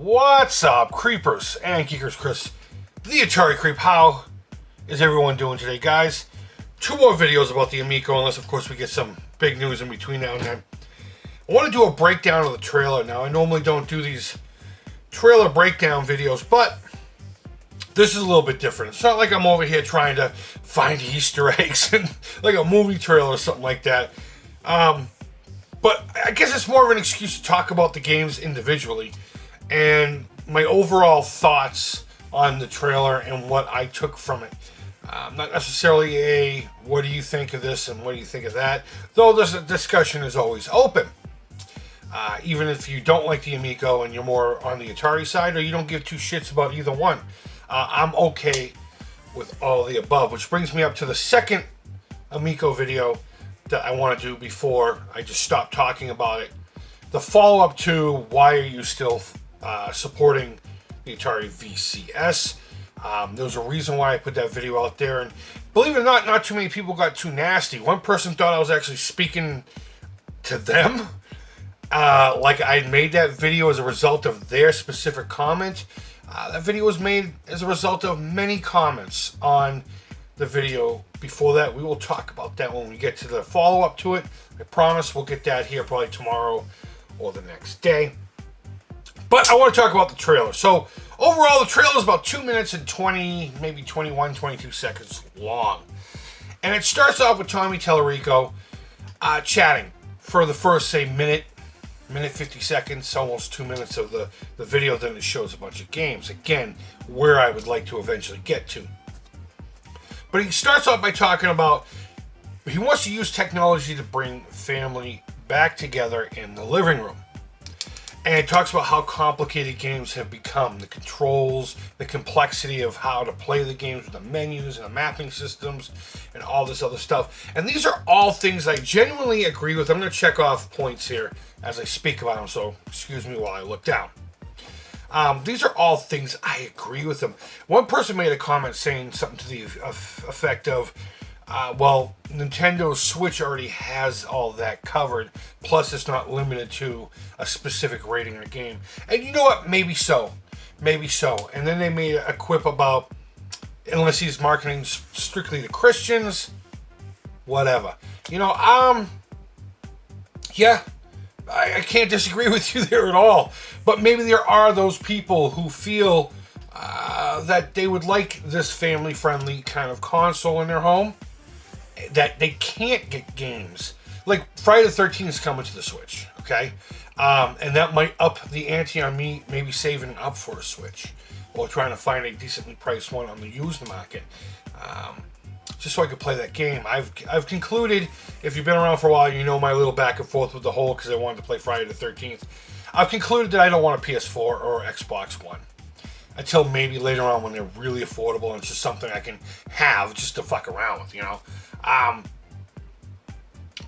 What's up, creepers and geekers? Chris, the Atari Creep. How is everyone doing today, guys? 2 more videos about the Amico, unless of course we get some big news in between now and then. I want to do a breakdown of the trailer now. I normally don't do these trailer breakdown videos, but this is a little bit different. It's not like I'm over here trying to find Easter eggs and like a movie trailer or something like that. But I guess it's more of an excuse to talk about the games individually and my overall thoughts on the trailer and what I took from it. Not necessarily a what do you think of this and what do you think of that, though this discussion is always open. Even if you don't like the Amico and you're more on the Atari side, or you don't give 2 shits about either one, I'm okay with all the above. Which brings me up to the second Amico video that I want to do before I just stop talking about it. The follow-up to why are you still supporting the Atari VCS. There was a reason why I put that video out there, and believe it or not too many people got too nasty. One person thought I was actually speaking to them, like I made that video as a result of their specific comment. That video was made as a result of many comments on the video before that. We will talk about that when we get to the follow-up to it. I promise we'll get that here probably tomorrow or the next day. But I want to talk about the trailer. So overall, the trailer is about 2 minutes and 20, maybe 21, 22 seconds long. And it starts off with Tommy Tallarico chatting for the first, say, minute 50 seconds, almost 2 minutes of the video. Then it shows a bunch of games. Again, where I would like to eventually get to. But he starts off by talking about he wants to use technology to bring family back together in the living room. And it talks about how complicated games have become, the controls, the complexity of how to play the games with the menus and the mapping systems and all this other stuff. And these are all things I genuinely agree with. I'm going to check off points here as I speak about them, so excuse me while I look down. These are all things I agree with them. One person made a comment saying something to the effect of, well, Nintendo Switch already has all that covered, plus it's not limited to a specific rating or game. And you know what? Maybe so. Maybe so. And then they made a quip about, unless he's marketing strictly to Christians, whatever. You know, yeah, I can't disagree with you there at all. But maybe there are those people who feel that they would like this family-friendly kind of console in their home, that they can't get games. Like Friday the 13th is coming to the Switch, okay? And that might up the ante on me maybe saving up for a Switch or trying to find a decently priced one on the used market. Just so I could play that game. I've concluded, if you've been around for a while, you know my little back and forth with the whole, because I wanted to play Friday the 13th. I've concluded that I don't want a PS4 or Xbox One. Until maybe later on when they're really affordable and it's just something I can have just to fuck around with, you know.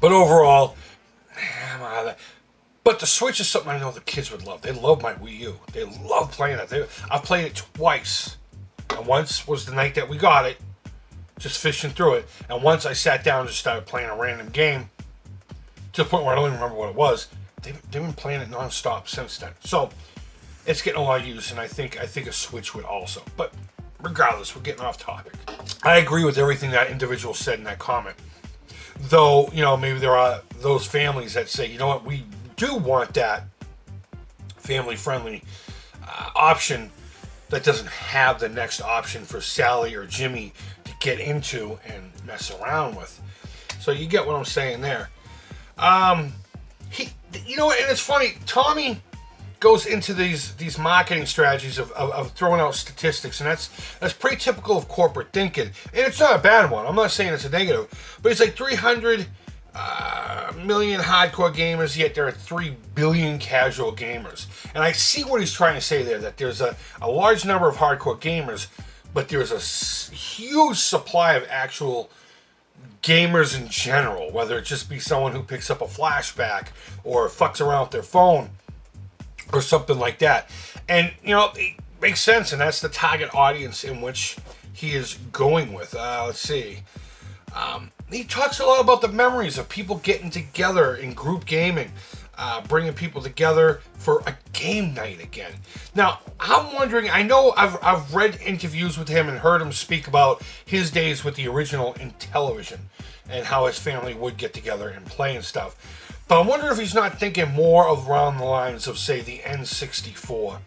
But overall, but the Switch is something I know the kids would love. They love my Wii U. They love playing it. I've played it twice. And once was the night that we got it, just fishing through it. And once I sat down and just started playing a random game, to the point where I don't even remember what it was. They've been playing it non-stop since then. So it's getting a lot of use, and I think a Switch would also. But regardless, we're getting off topic. I agree with everything that individual said in that comment. Though, you know, maybe there are those families that say, you know what, we do want that family-friendly option that doesn't have the next option for Sally or Jimmy to get into and mess around with. So you get what I'm saying there. You know, and it's funny, Tommy goes into these marketing strategies of throwing out statistics, and that's pretty typical of corporate thinking. And it's not a bad one. I'm not saying it's a negative, but it's like 300 million hardcore gamers, yet there are 3 billion casual gamers. And I see what he's trying to say there, that there's a large number of hardcore gamers, but there's a huge supply of actual gamers in general, whether it just be someone who picks up a flashback or fucks around with their phone or something like that. And, you know, it makes sense, and that's the target audience in which he is going with. Let's see. He talks a lot about the memories of people getting together in group gaming. bringing people together for a game night again. Now, I'm wondering, I know I've read interviews with him and heard him speak about his days with the original Intellivision and how his family would get together and play and stuff. But I'm wondering if he's not thinking more around the lines of, say, the N64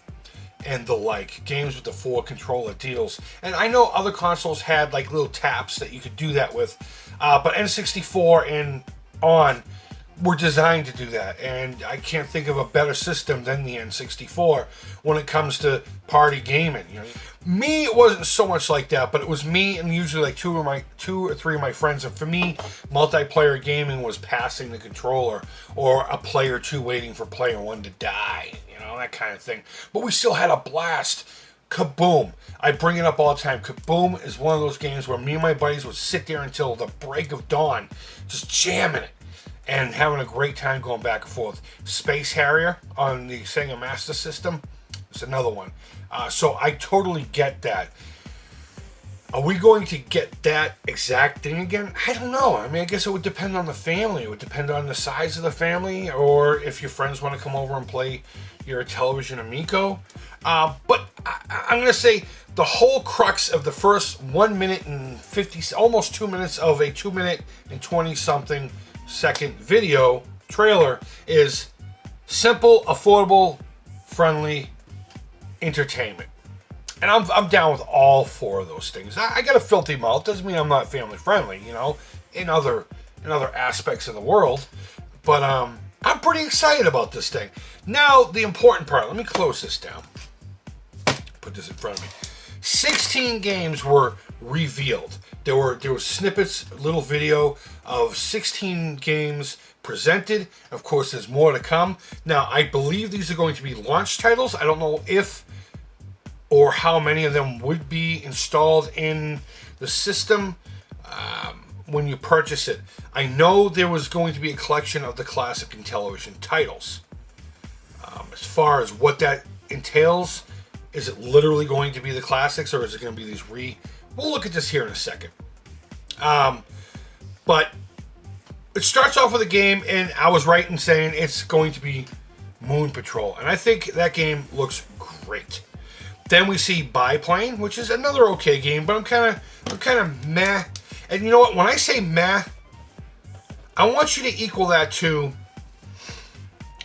and the like, games with the 4 controller deals. And I know other consoles had like little taps that you could do that with, but N64 and on were designed to do that, and I can't think of a better system than the N64 when it comes to party gaming. You know, me, it wasn't so much like that, but it was me and usually like two or three of my friends. And for me, multiplayer gaming was passing the controller or a player or two waiting for player one to die. You know, that kind of thing. But we still had a blast. Kaboom! I bring it up all the time. Kaboom is one of those games where me and my buddies would sit there until the break of dawn, just jamming it and having a great time going back and forth. Space Harrier on the Sega Master System is another one. So I totally get that. Are we going to get that exact thing again? I don't know. I mean, I guess it would depend on the family. It would depend on the size of the family, or if your friends want to come over and play your Intellivision AMICO. But I'm going to say the whole crux of the first 1 minute and 50, almost 2 minutes of a 2 minute and 20 something second video trailer is simple, affordable, friendly entertainment. And I'm down with all 4 of those things. I got a filthy mouth. Doesn't mean I'm not family friendly, you know, in other aspects of the world. But I'm pretty excited about this thing. Now, the important part. Let me close this down. Put this in front of me. 16 games were revealed. There were snippets, little video of 16 games presented. Of course, there's more to come. Now, I believe these are going to be launch titles. I don't know if or how many of them would be installed in the system when you purchase it. I know there was going to be a collection of the classic Intellivision titles. As far as what that entails, is it literally going to be the classics, or is it going to be these We'll look at this here in a second. But it starts off with a game, and I was right in saying it's going to be Moon Patrol. And I think that game looks great. Then we see Biplane, which is another okay game, but I'm kind of meh. And you know what? When I say meh, I want you to equal that to,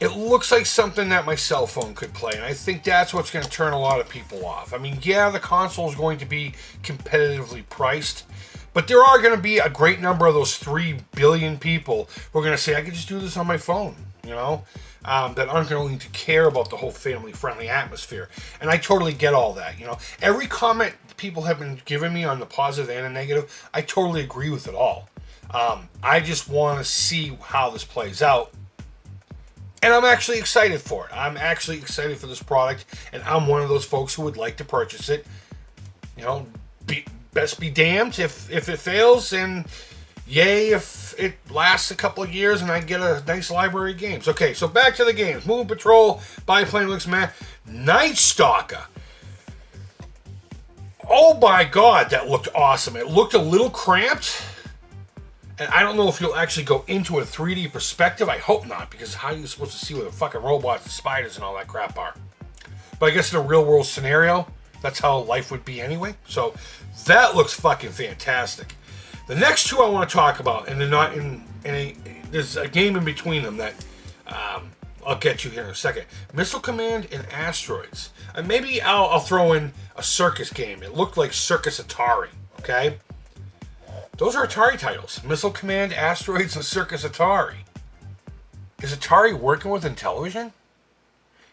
it looks like something that my cell phone could play, and I think that's what's going to turn a lot of people off. I mean, yeah, the console is going to be competitively priced, but there are going to be a great number of those 3 billion people who are going to say, I can just do this on my phone, you know, that aren't going to care about the whole family-friendly atmosphere. And I totally get all that, you know. Every comment people have been giving me on the positive and the negative, I totally agree with it all. I just want to see how this plays out. And I'm actually excited for it. I'm actually excited for this product, and I'm one of those folks who would like to purchase it. You know, best be damned if it fails, and yay if it lasts a couple of years and I get a nice library of games. Okay, so back to the games. Moon Patrol, Biplane looks meh. Night Stalker. Oh my god, that looked awesome. It looked a little cramped. And I don't know if you'll actually go into a 3D perspective. I hope not, because how are you supposed to see where the fucking robots and spiders and all that crap are? But I guess in a real world scenario, that's how life would be anyway. So that looks fucking fantastic. The next 2 I want to talk about, and they're not in any, there's a game in between them that I'll get to here in a second. Missile Command and Asteroids. And maybe I'll throw in a circus game. It looked like Circus Atari, okay? Those are Atari titles. Missile Command, Asteroids, and Circus Atari. Is Atari working with Intellivision?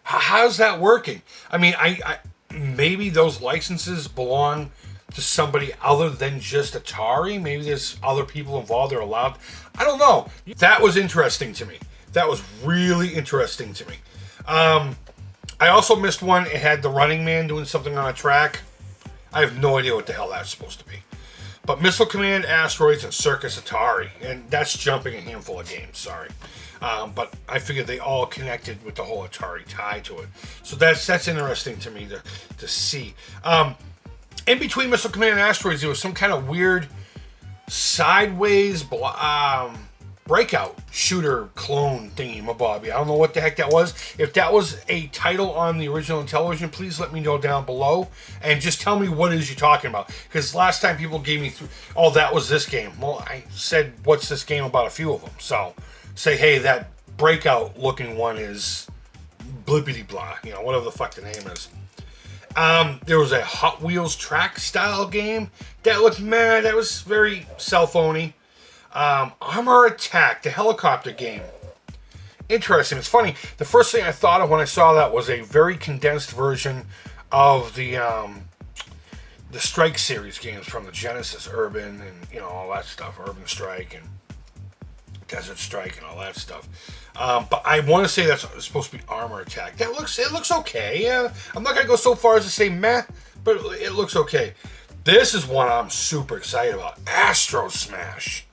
How's that working? I mean, I maybe those licenses belong to somebody other than just Atari. Maybe there's other people involved that are allowed. I don't know. That was interesting to me. That was really interesting to me. I also missed one. It had the Running Man doing something on a track. I have no idea what the hell that's supposed to be. But Missile Command, Asteroids, and Circus Atari. And that's jumping a handful of games, sorry. But I figured they all connected with the whole Atari tie to it. So that's interesting to me to see. In between Missile Command and Asteroids, there was some kind of weird sideways Breakout shooter clone thingy mabobby. I don't know what the heck that was. If that was a title on the original Intellivision, please let me know down below and just tell me what it is you're talking about. Because last time people gave me, oh, that was this game. Well, I said, what's this game about? A few of them. So say, hey, that Breakout looking one is blippity blah. You know, whatever the fuck the name is. There was a Hot Wheels track style game that looked mad. That was very cell phony. Armor Attack, the helicopter game. Interesting. It's funny. The first thing I thought of when I saw that was a very condensed version of the Strike series games from the Genesis, Urban and, you know, all that stuff. Urban Strike and Desert Strike and all that stuff. But I want to say that's supposed to be Armor Attack. It looks okay. Yeah, I'm not going to go so far as to say meh, but it looks okay. This is one I'm super excited about. Astro Smash.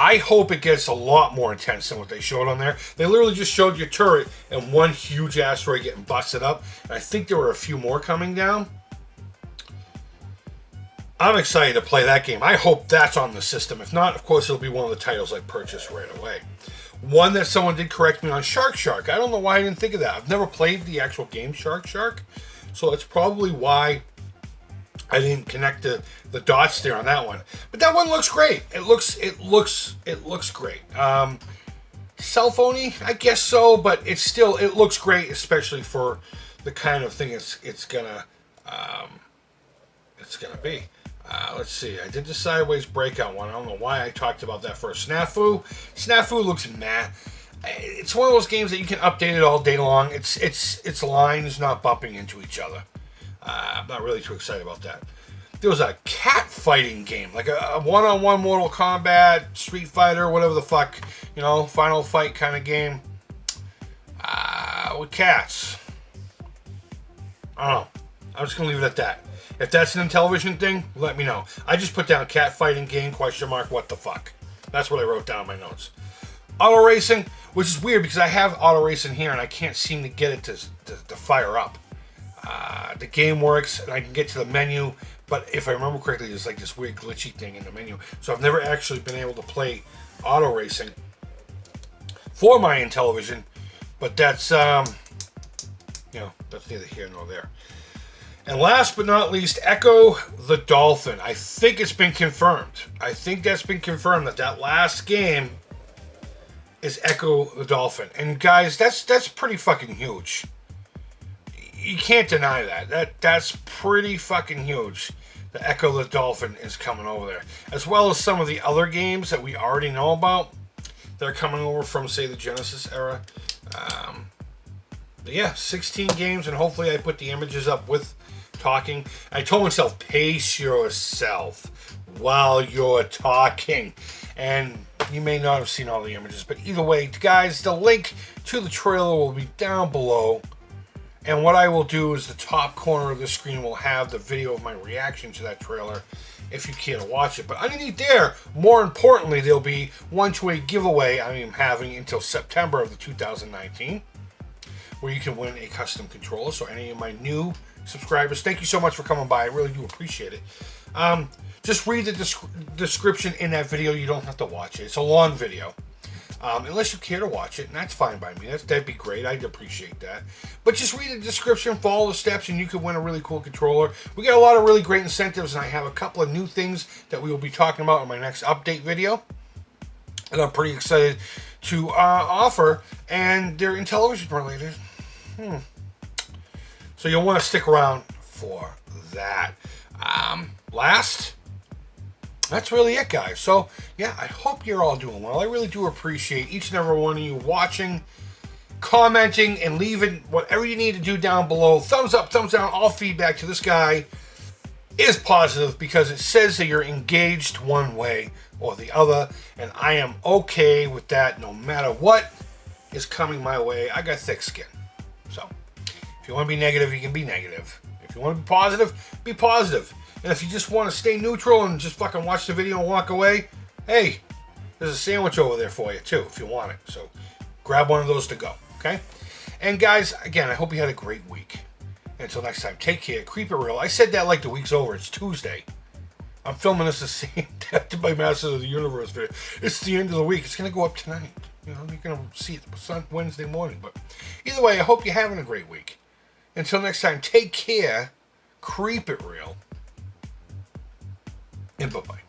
I hope it gets a lot more intense than what they showed on there. They literally just showed your turret and one huge asteroid getting busted up. And I think there were a few more coming down. I'm excited to play that game. I hope that's on the system. If not, of course, it'll be one of the titles I purchase right away. One that someone did correct me on, Shark. I don't know why I didn't think of that. I've never played the actual game Shark. So that's probably why I didn't connect the dots there on that one. But that one looks great. It looks great. Cell phony, I guess so, but it looks great, especially for the kind of thing it's gonna be. Let's see. I did the Sideways Breakout one. I don't know why I talked about that first. Snafu looks meh. It's one of those games that you can update it all day long. It's lines not bumping into each other. I'm not really too excited about that. There was a cat fighting game, like a one-on-one Mortal Kombat, Street Fighter, whatever the fuck, you know, Final Fight kind of game. With cats. I don't know. I'm just going to leave it at that. If that's an Intellivision thing, let me know. I just put down cat fighting game, question mark, what the fuck. That's what I wrote down in my notes. Auto racing, which is weird because I have auto racing here and I can't seem to get it to fire up. The game works and I can get to the menu, but if I remember correctly, there's like this weird glitchy thing in the menu. So I've never actually been able to play auto racing for my Intellivision, but that's, you know, that's neither here nor there. And last but not least, Echo the Dolphin. I think it's been confirmed. I think that's been confirmed that last game is Echo the Dolphin. And guys, that's pretty fucking huge. You can't deny that. That's pretty fucking huge. The Echo the Dolphin is coming over there. As well as some of the other games that we already know about. They're coming over from, say, the Genesis era. But yeah, 16 games, and hopefully I put the images up with talking. I told myself, pace yourself while you're talking. And you may not have seen all the images, but either way, guys, the link to the trailer will be down below. And what I will do is the top corner of the screen will have the video of my reaction to that trailer if you care to watch it. But underneath there, more importantly, there'll be one to a giveaway I am having until September of the 2019, where you can win a custom controller. So any of my new subscribers, thank you so much for coming by. I really do appreciate it. Just read the description in that video. You don't have to watch it. It's a long video. Unless you care to watch it, and that's fine by me. That'd be great. I'd appreciate that. But just read the description, follow the steps, and you could win a really cool controller. We got a lot of really great incentives, and I have a couple of new things that we will be talking about in my next update video. And I'm pretty excited to offer, and they're Intellivision related. So you'll want to stick around for that. Last, that's really it, guys. So, yeah, I hope you're all doing well. I really do appreciate each and every one of you watching, commenting, and leaving whatever you need to do down below. Thumbs up, thumbs down, all feedback to this guy is positive because it says that you're engaged one way or the other, and I am okay with that no matter what is coming my way. I got thick skin. So, if you want to be negative, you can be negative. If you want to be positive, be positive. And if you just want to stay neutral and just fucking watch the video and walk away, hey, there's a sandwich over there for you too if you want it. So grab one of those to go, okay? And guys, again, I hope you had a great week. And until next time, take care, keep it real. I said that like the week's over. It's Tuesday. I'm filming this the same day to my Masters of the Universe video. It's the end of the week. It's going to go up tonight. You know, you're going to see it Wednesday morning. But either way, I hope you're having a great week. Until next time, take care. Creep it real. And bye-bye.